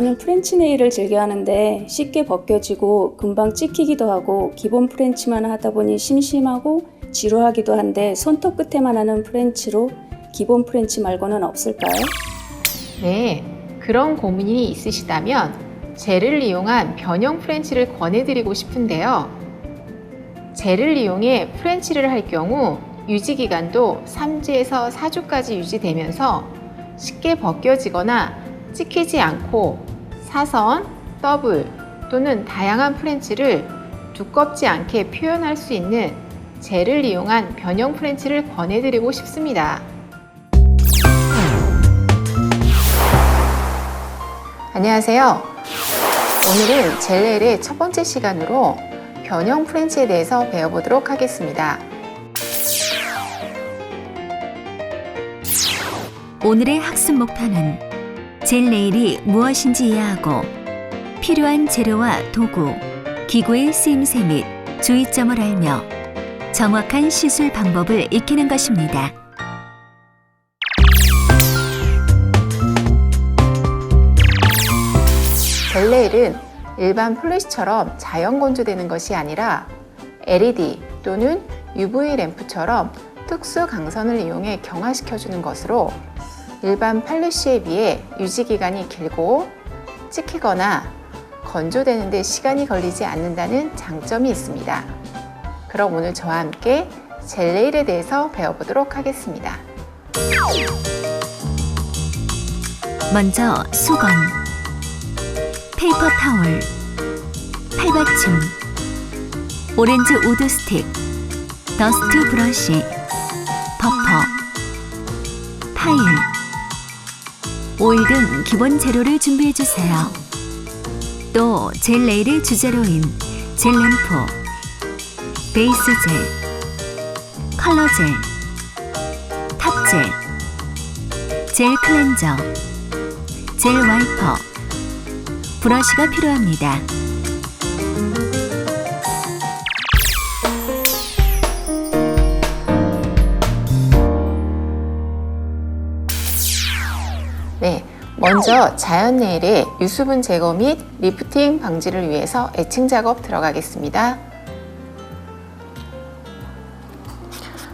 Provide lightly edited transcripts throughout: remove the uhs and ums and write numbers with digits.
저는 프렌치 네일을 즐겨 하는데 쉽게 벗겨지고 금방 찍히기도 하고 기본 프렌치만 하다 보니 심심하고 지루하기도 한데 손톱 끝에만 하는 프렌치로 기본 프렌치 말고는 없을까요? 네, 그런 고민이 있으시다면 젤을 이용한 변형 프렌치를 권해드리고 싶은데요. 젤을 이용해 프렌치를 할 경우 유지기간도 3주에서 4주까지 유지되면서 쉽게 벗겨지거나 찍히지 않고 사선, 더블 또는 다양한 프렌치를 두껍지 않게 표현할 수 있는 젤을 이용한 변형 프렌치를 권해드리고 싶습니다. 안녕하세요. 오늘은 젤 네일의 첫 번째 시간으로 변형 프렌치에 대해서 배워보도록 하겠습니다. 오늘의 학습 목표는 젤 네일이 무엇인지 이해하고 필요한 재료와 도구, 기구의 쓰임새 및 주의점을 알며 정확한 시술 방법을 익히는 것입니다. 젤 네일은 일반 플래시처럼 자연 건조되는 것이 아니라 LED 또는 UV 램프처럼 특수 강선을 이용해 경화시켜주는 것으로 일반 팔리쉬에 비해 유지기간이 길고 찍히거나 건조되는 데 시간이 걸리지 않는다는 장점이 있습니다. 그럼 오늘 저와 함께 젤 네일에 대해서 배워보도록 하겠습니다. 먼저 수건, 페이퍼 타월, 팔받침, 오렌지 우드 스틱, 더스트 브러쉬, 버퍼, 파일, 오일 등 기본 재료를 준비해 주세요. 또 젤 네일의 주재료인 젤 램프, 베이스 젤, 컬러 젤, 탑젤, 젤 클렌저, 젤 와이퍼, 브러쉬가 필요합니다. 네, 먼저 자연 네일의 유수분 제거 및 리프팅 방지를 위해서 에칭 작업 들어가겠습니다.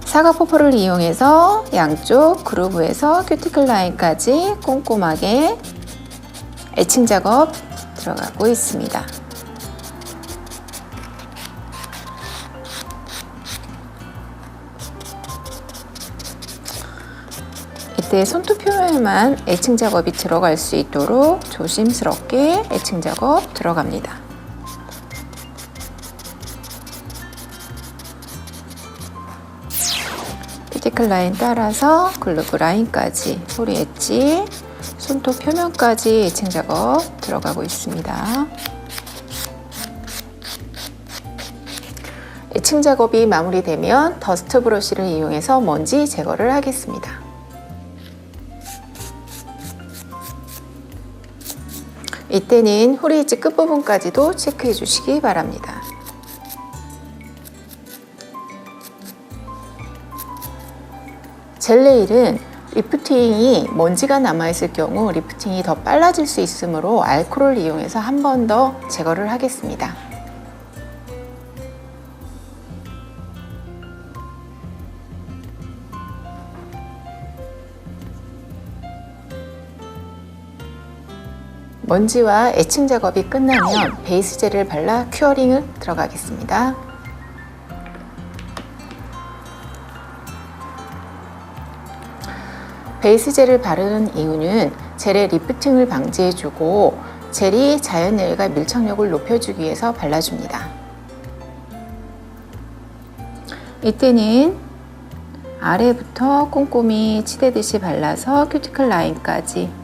사각 퍼퍼를 이용해서 양쪽 그루브에서 큐티클 라인까지 꼼꼼하게 에칭 작업 들어가고 있습니다. 이때 손톱 표면에만 에칭 작업이 들어갈 수 있도록 조심스럽게 에칭 작업 들어갑니다. 큐티클 라인 따라서 글루브 라인까지 소리 엣지, 손톱 표면까지 에칭 작업 들어가고 있습니다. 에칭 작업이 마무리되면 더스트 브러쉬를 이용해서 먼지 제거를 하겠습니다. 이때는 후리 엣지 끝부분까지도 체크해 주시기 바랍니다. 젤 네일은 리프팅이 먼지가 남아있을 경우 리프팅이 더 빨라질 수 있으므로 알코올을 이용해서 한 번 더 제거를 하겠습니다. 먼지와 에칭 작업이 끝나면 베이스 젤을 발라 큐어링을 들어가겠습니다. 베이스 젤을 바르는 이유는 젤의 리프팅을 방지해주고 젤이 자연 네일과 밀착력을 높여주기 위해서 발라줍니다. 이때는 아래부터 꼼꼼히 치대듯이 발라서 큐티클 라인까지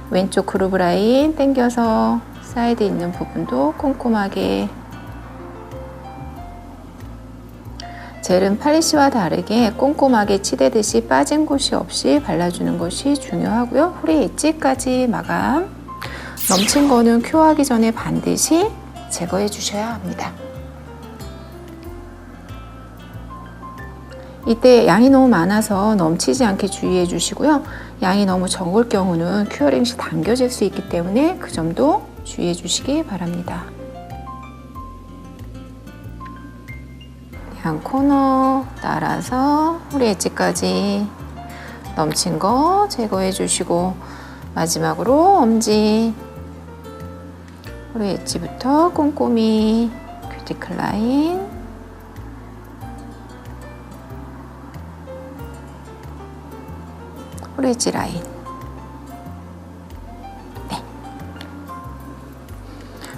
왼쪽 그루브 라인 당겨서 사이드에 있는 부분도 꼼꼼하게 젤은 팔리쉬와 다르게 꼼꼼하게 치대듯이 빠진 곳이 없이 발라주는 것이 중요하고요. 후리 엣지까지 마감. 넘친 거는 큐어하기 전에 반드시 제거해 주셔야 합니다. 이때 양이 너무 많아서 넘치지 않게 주의해 주시고요. 양이 너무 적을 경우는 큐어링 시 당겨질 수 있기 때문에 그 점도 주의해 주시기 바랍니다. 양 코너 따라서 허리 엣지까지 넘친 거 제거해 주시고, 마지막으로 엄지 허리 엣지부터 꼼꼼히 큐티클 라인, 허리 엣지 라인. 네.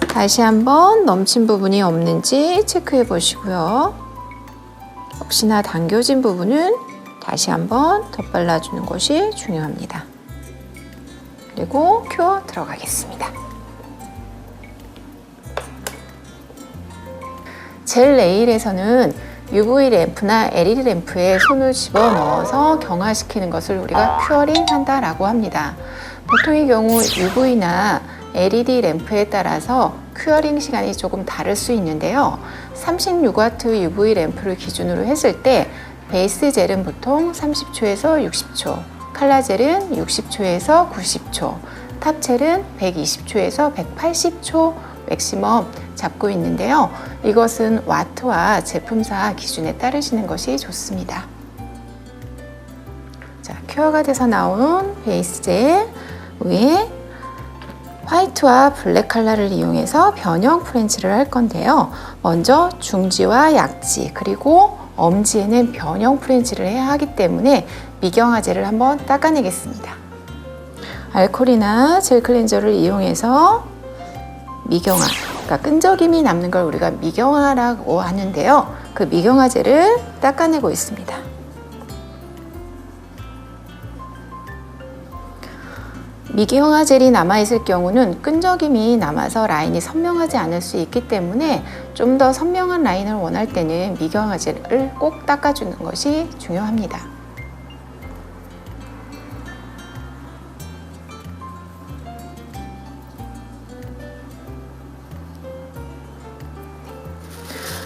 다시 한번 넘친 부분이 없는지 체크해 보시고요. 혹시나 당겨진 부분은 다시 한번 덧발라주는 것이 중요합니다. 그리고 큐어 들어가겠습니다. 젤 네일에서는 UV 램프나 LED 램프에 손을 집어넣어서 경화시키는 것을 우리가 큐어링 한다라고 합니다. 보통의 경우 UV나 LED 램프에 따라서 큐어링 시간이 조금 다를 수 있는데요. 36W UV 램프를 기준으로 했을 때 베이스 젤은 보통 30초에서 60초, 칼라 젤은 60초에서 90초, 탑 젤은 120초에서 180초 맥시멈 잡고 있는데요. 이것은 와트와 제품사 기준에 따르시는 것이 좋습니다. 자, 큐어가 돼서 나온 베이스 젤 위에 화이트와 블랙 컬러를 이용해서 변형 프렌치를 할 건데요. 먼저 중지와 약지 그리고 엄지에는 변형 프렌치를 해야 하기 때문에 미경화제를 한번 닦아내겠습니다. 알코올이나 젤 클렌저를 이용해서 미경화, 그러니까 끈적임이 남는 걸 우리가 미경화라고 하는데요. 그 미경화제를 닦아내고 있습니다. 미경화 젤이 남아있을 경우는 끈적임이 남아서 라인이 선명하지 않을 수 있기 때문에 좀 더 선명한 라인을 원할 때는 미경화 젤을 꼭 닦아주는 것이 중요합니다.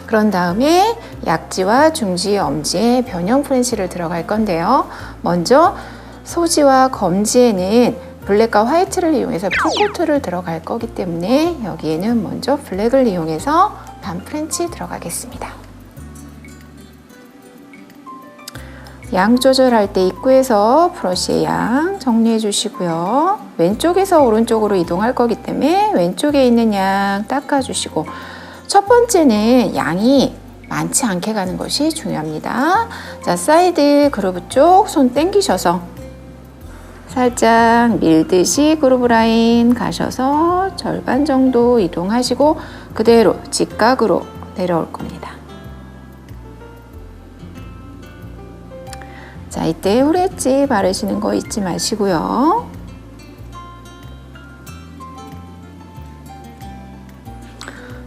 그런 다음에 약지와 중지, 엄지에 변형 프렌치를 들어갈 건데요. 먼저 소지와 검지에는 블랙과 화이트를 이용해서 풀코트를 들어갈 거기 때문에 여기에는 먼저 블랙을 이용해서 반 프렌치 들어가겠습니다. 양 조절할 때 입구에서 브러쉬의 양 정리해 주시고요. 왼쪽에서 오른쪽으로 이동할 거기 때문에 왼쪽에 있는 양 닦아 주시고, 첫 번째는 양이 많지 않게 가는 것이 중요합니다. 자, 사이드 그루브 쪽 손 당기셔서 살짝 밀듯이 그루브 라인 가셔서 절반 정도 이동하시고 그대로 직각으로 내려올 겁니다. 자, 이때 후레지 바르시는 거 잊지 마시고요.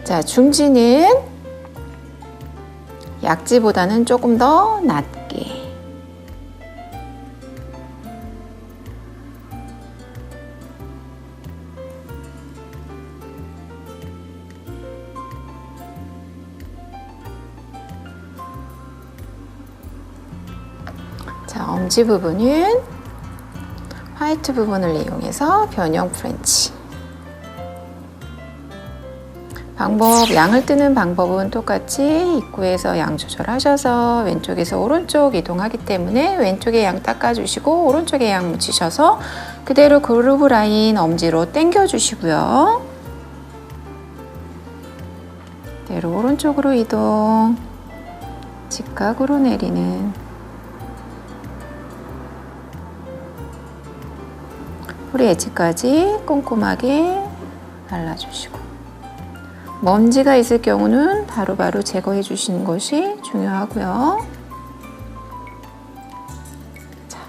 자, 중지는 약지보다는 조금 더 낮게. 자, 엄지 부분은 화이트 부분을 이용해서 변형 프렌치. 양을 뜨는 방법은 똑같이 입구에서 양 조절하셔서 왼쪽에서 오른쪽 이동하기 때문에 왼쪽에 양 닦아주시고 오른쪽에 양 묻히셔서 그대로 그루브 라인 엄지로 당겨 주시고요. 그대로 오른쪽으로 이동, 직각으로 내리는, 뿌리 엣지까지 꼼꼼하게 발라주시고, 먼지가 있을 경우는 바로바로 제거해 주시는 것이 중요하고요. 자,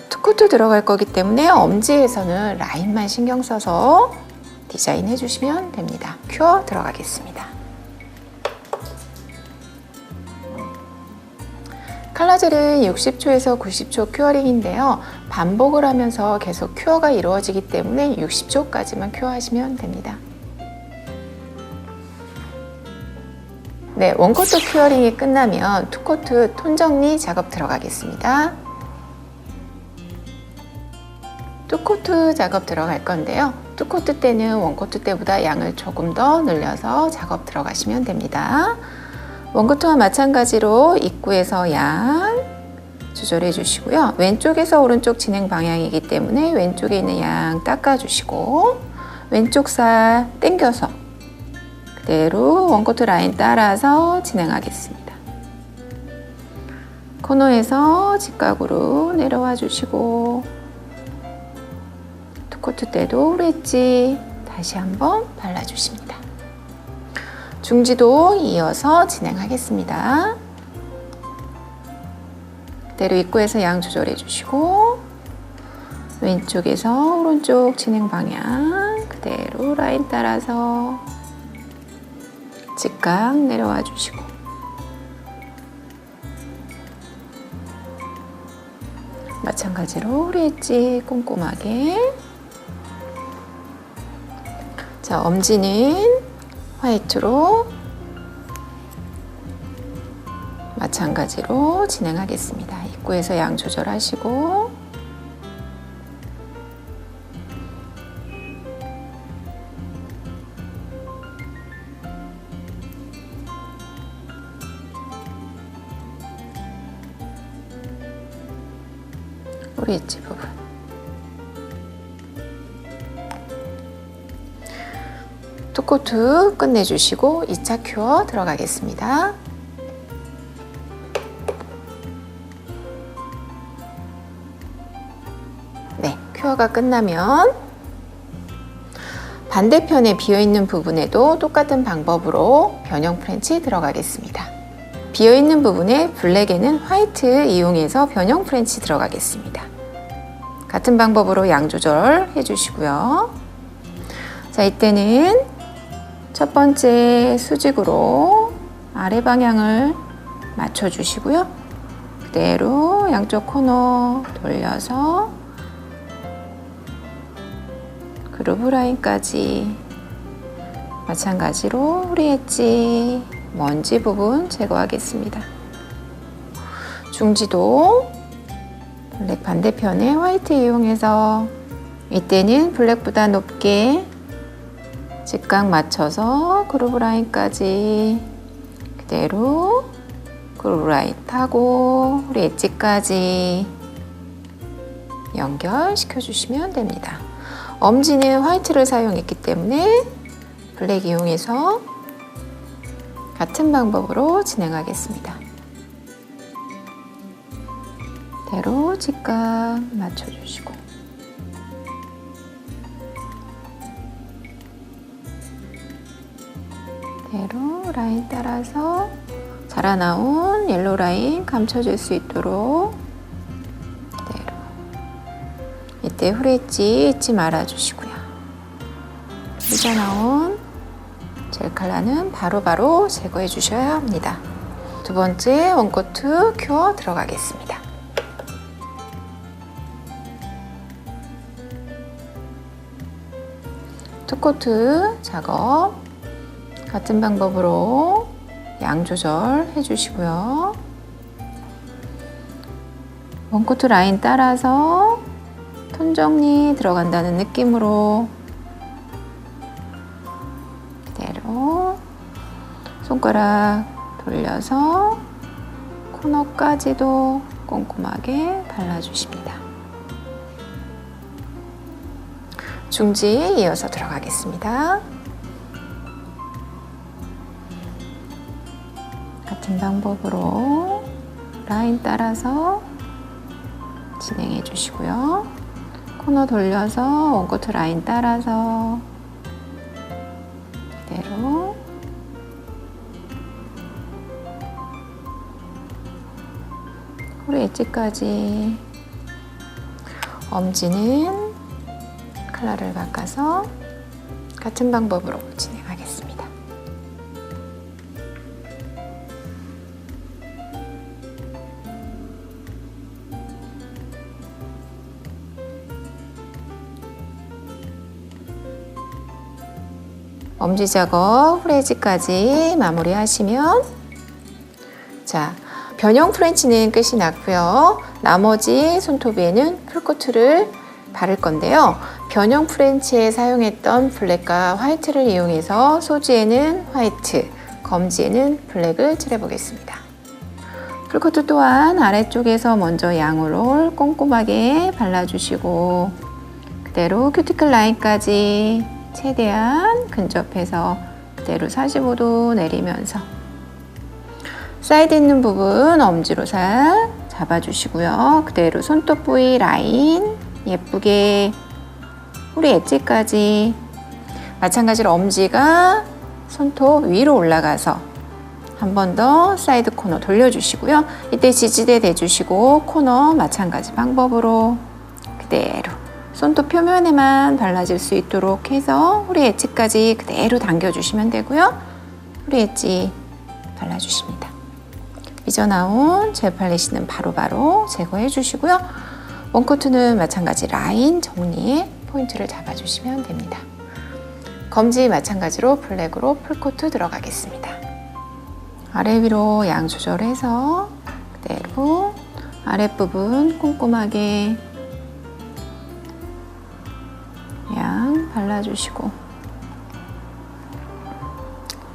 투코트 들어갈 거기 때문에 엄지에서는 라인만 신경 써서 디자인 해주시면 됩니다. 큐어 들어가겠습니다. 칼라젤은 60초에서 90초 큐어링인데요. 반복을 하면서 계속 큐어가 이루어지기 때문에 60초까지만 큐어하시면 됩니다. 네, 원코트 큐어링이 끝나면 투코트 톤 정리 작업 들어가겠습니다. 투코트 작업 들어갈 건데요. 투코트 때는 원코트 때보다 양을 조금 더 늘려서 작업 들어가시면 됩니다. 원코트와 마찬가지로 입구에서 양 조절해 주시고요. 왼쪽에서 오른쪽 진행 방향이기 때문에 왼쪽에 있는 양 닦아 주시고 왼쪽 살 당겨서 그대로 원코트 라인 따라서 진행하겠습니다. 코너에서 직각으로 내려와 주시고 투코트 때도 엣지 다시 한번 발라주십니다. 중지도 이어서 진행하겠습니다. 그대로 입구에서 양 조절해 주시고 왼쪽에서 오른쪽 진행 방향 그대로 라인 따라서 직각 내려와 주시고 마찬가지로 엣지 꼼꼼하게. 자, 엄지는 화이트로 마찬가지로 진행하겠습니다. 입구에서 양 조절하시고 우리 엣지 부분 투코트 끝내주시고 2차 큐어 들어가겠습니다. 네, 큐어가 끝나면 반대편에 비어있는 부분에도 똑같은 방법으로 변형 프렌치 들어가겠습니다. 비어있는 부분에 블랙에는 화이트 이용해서 변형 프렌치 들어가겠습니다. 같은 방법으로 양 조절 해주시고요. 자, 이때는 첫 번째 수직으로 아래 방향을 맞춰주시고요. 그대로 양쪽 코너 돌려서 그루브 라인까지 마찬가지로 우리 엣지 먼지 부분 제거하겠습니다. 중지도 블랙 반대편에 화이트 이용해서 이때는 블랙보다 높게 직각 맞춰서 그루브 라인까지 그대로 그루브 라인 타고 우리 엣지까지 연결시켜 주시면 됩니다. 엄지는 화이트를 사용했기 때문에 블랙 이용해서 같은 방법으로 진행하겠습니다. 그대로 직각 맞춰주시고 그대로 라인 따라서 자라나온 옐로우 라인 감춰줄 수 있도록 그대로 이때 후레지 잊지 말아주시고요. 삐져나온 젤 컬러는 바로바로 제거해 주셔야 합니다. 두 번째 원코트 큐어 들어가겠습니다. 투코트 작업 같은 방법으로 양 조절 해주시고요. 원코트 라인 따라서 톤 정리 들어간다는 느낌으로 그대로 손가락 돌려서 코너까지도 꼼꼼하게 발라주십니다. 중지 이어서 들어가겠습니다. 같은 방법으로 라인 따라서 진행해 주시고요. 코너 돌려서 원코트 라인 따라서 그대로 꼬리 엣지까지 엄지는 컬러를 바꿔서 같은 방법으로 진행하겠습니다. 엄지 작업, 후레지까지 마무리하시면 자, 변형 프렌치는 끝이 났고요. 나머지 손톱에는 풀코트를 바를 건데요. 변형 프렌치에 사용했던 블랙과 화이트를 이용해서 소지에는 화이트, 검지에는 블랙을 칠해보겠습니다. 풀코트 또한 아래쪽에서 먼저 양으로 꼼꼼하게 발라주시고 그대로 큐티클 라인까지 최대한 근접해서 그대로 45도 내리면서 사이드 있는 부분 엄지로 살 잡아주시고요. 그대로 손톱 부위 라인 예쁘게 뿌리 엣지까지 마찬가지로 엄지가 손톱 위로 올라가서 한 번 더 사이드 코너 돌려주시고요. 이때 지지대 대주시고 코너 마찬가지 방법으로 그대로 손톱 표면에만 발라질 수 있도록 해서 후리 엣지까지 그대로 당겨주시면 되고요. 후리 엣지 발라주십니다. 삐져나온 젤 팔리시는 바로바로 제거해 주시고요. 원코트는 마찬가지 라인 정리에 포인트를 잡아주시면 됩니다. 검지 마찬가지로 블랙으로 풀코트 들어가겠습니다. 아래 위로 양 조절해서 그대로 아랫부분 꼼꼼하게 양 발라주시고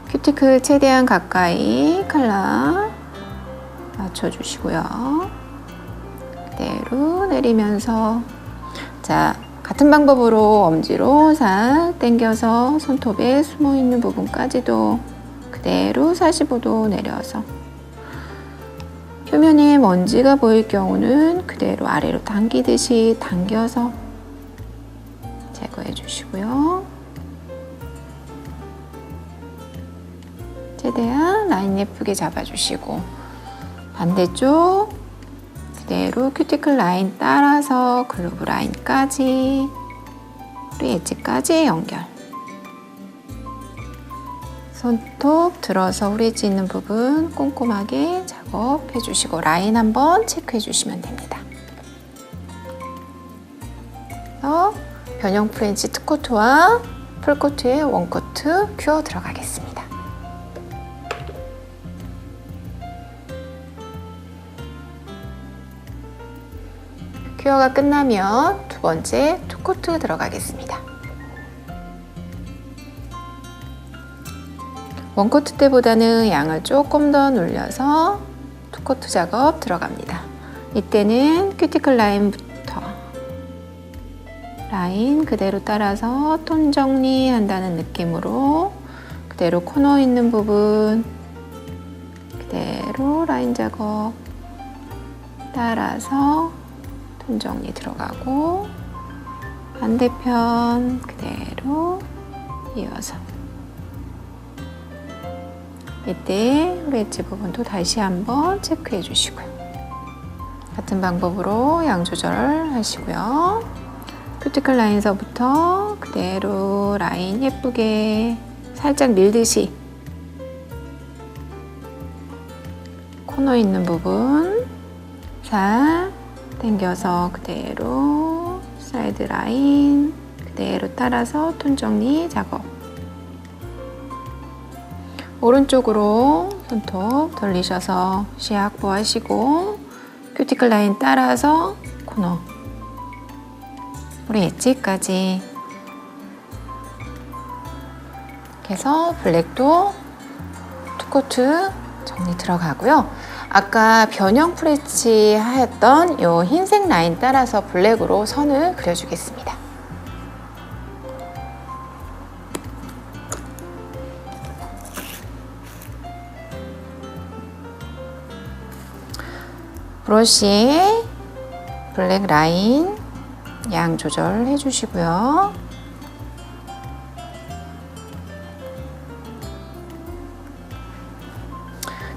큐티클 최대한 가까이 컬러 맞춰주시고요. 그대로 내리면서 자 같은 방법으로 엄지로 살 당겨서 손톱에 숨어있는 부분까지도 그대로 45도 내려서 표면에 먼지가 보일 경우는 그대로 아래로 당기듯이 당겨서 제거해 주시고요. 최대한 라인 예쁘게 잡아주시고 반대쪽 그대로 큐티클 라인 따라서 글로브 라인까지 뿌리 엣지까지 연결. 손톱 들어서 후리 엣지 있는 부분 꼼꼼하게 작업해 주시고 라인 한번 체크해 주시면 됩니다. 변형 프렌치 투코트와 풀코트의 원코트 큐어 들어가겠습니다. 큐어가 끝나면 두 번째 투코트 들어가겠습니다. 원코트 때보다는 양을 조금 더 눌려서 투코트 작업 들어갑니다. 이때는 큐티클 라인부터 라인 그대로 따라서 톤 정리한다는 느낌으로 그대로 코너 있는 부분 그대로 라인 작업 따라서 톤 정리 들어가고 반대편 그대로 이어서 이때 후리 엣지 부분도 다시 한번 체크해 주시고요. 같은 방법으로 양 조절하시고요. 큐티클 라인서부터 그대로 라인 예쁘게 살짝 밀듯이 코너 있는 부분 살 당겨서 그대로 사이드 라인 그대로 따라서 톤 정리 작업. 오른쪽으로 손톱 돌리셔서 시야 확보하시고 큐티클 라인 따라서 코너 우리 엣지까지 이렇게 해서 블랙도 투코트 정리 들어가고요. 아까 변형 프렌치 하였던 이 흰색 라인 따라서 블랙으로 선을 그려주겠습니다. 브러쉬에 블랙 라인 양 조절해 주시고요.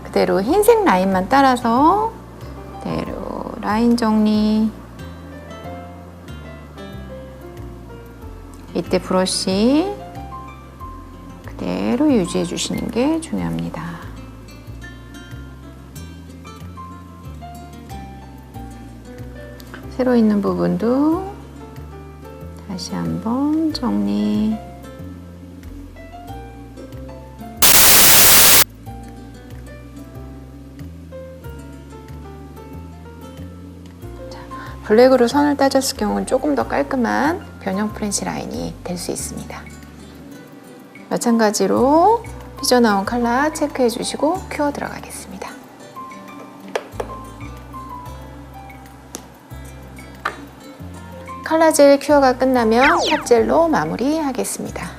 그대로 흰색 라인만 따라서 그대로 라인 정리. 이때 브러쉬 그대로 유지해 주시는 게 중요합니다. 새로 있는 부분도 다시 한번 정리. 블랙으로 선을 따졌을 경우는 조금 더 깔끔한 변형 프렌치 라인이 될 수 있습니다. 마찬가지로 삐져나온 컬러 체크해 주시고 큐어 들어가겠습니다. 컬러젤 큐어가 끝나면 탑젤로 마무리하겠습니다.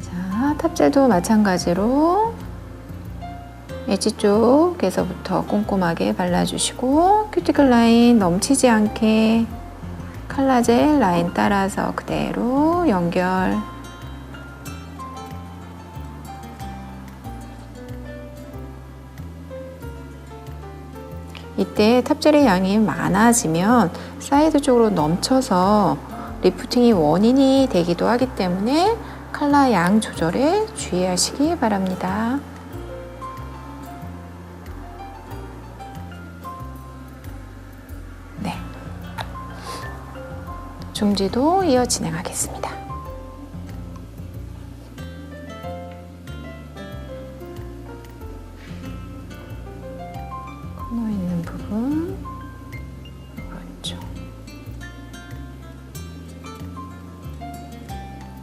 자, 탑젤도 마찬가지로 엣지 쪽에서부터 꼼꼼하게 발라주시고 큐티클 라인 넘치지 않게 컬러젤 라인 따라서 그대로 연결. 이때 탑젤의 양이 많아지면 사이드 쪽으로 넘쳐서 리프팅이 원인이 되기도 하기 때문에 컬러 양 조절에 주의하시기 바랍니다. 네, 중지도 이어 진행하겠습니다. 코너 있는 부분 오른쪽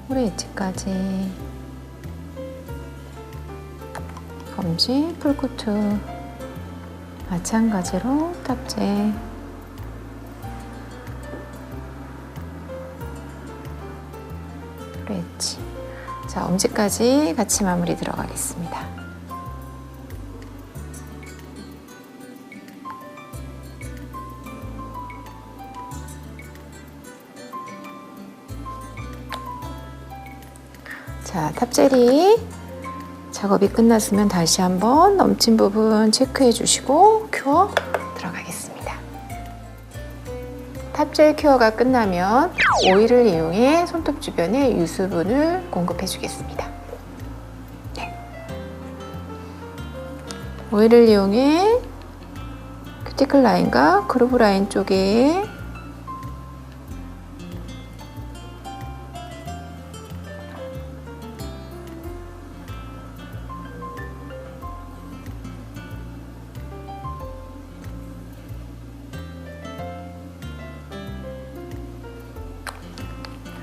꼬리 엣지까지 검지 풀코트 마찬가지로 탑재 꼬리 엣지. 자, 엄지까지 같이 마무리 들어가겠습니다. 자, 탑젤이 작업이 끝났으면 다시 한번 넘친 부분 체크해 주시고 큐어 들어가겠습니다. 탑젤 큐어가 끝나면 오일을 이용해 손톱 주변에 유수분을 공급해 주겠습니다. 네. 오일을 이용해 큐티클 라인과 그루브 라인 쪽에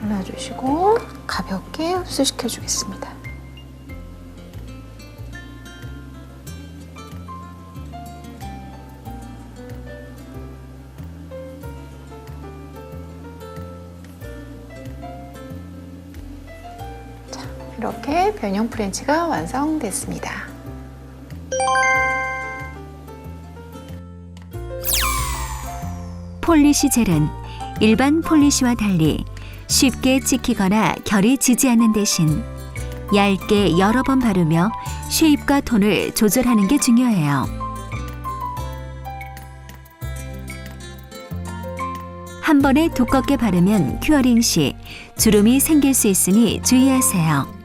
발라주시고 가볍게 흡수시켜 주겠습니다. 자, 이렇게 변형 프렌치가 완성됐습니다. 폴리시 젤은 일반 폴리시와 달리 쉽게 찍히거나 결이 지지 않는 대신 얇게 여러 번 바르며 쉐입과 톤을 조절하는 게 중요해요. 한 번에 두껍게 바르면 큐어링 시 주름이 생길 수 있으니 주의하세요.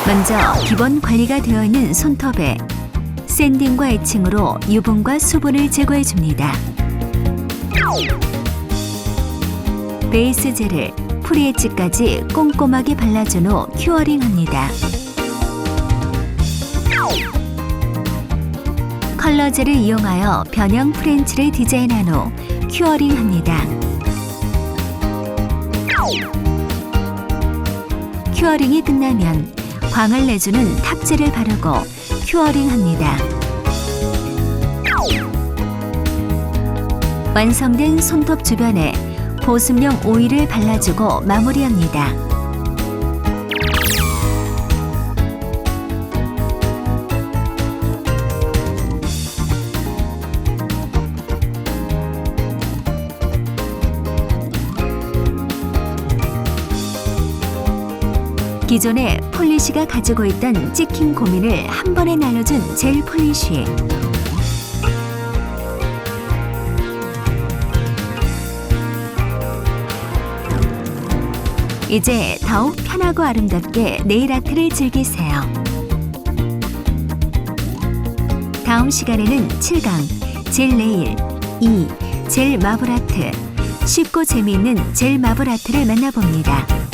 먼저 기본 관리가 되어 있는 손톱에 샌딩과 애칭으로 유분과 수분을 제거해 줍니다. 베이스 젤을 프리 엣지까지 꼼꼼하게 발라준 후 큐어링 합니다. 컬러 젤을 이용하여 변형 프렌치를 디자인한 후 큐어링 합니다. 큐어링이 끝나면 광을 내주는 탑젤을 바르고 큐어링 합니다. 완성된 손톱 주변에 보습용 오일을 발라주고 마무리합니다. 기존에 폴리시가 가지고 있던 찍힘 고민을 한 번에 날려준 젤 폴리시. 이제 더욱 편하고 아름답게 네일 아트를 즐기세요. 다음 시간에는 7강 젤 네일. 2. 젤 마블 아트. 쉽고 재미있는 젤 마블 아트를 만나봅니다.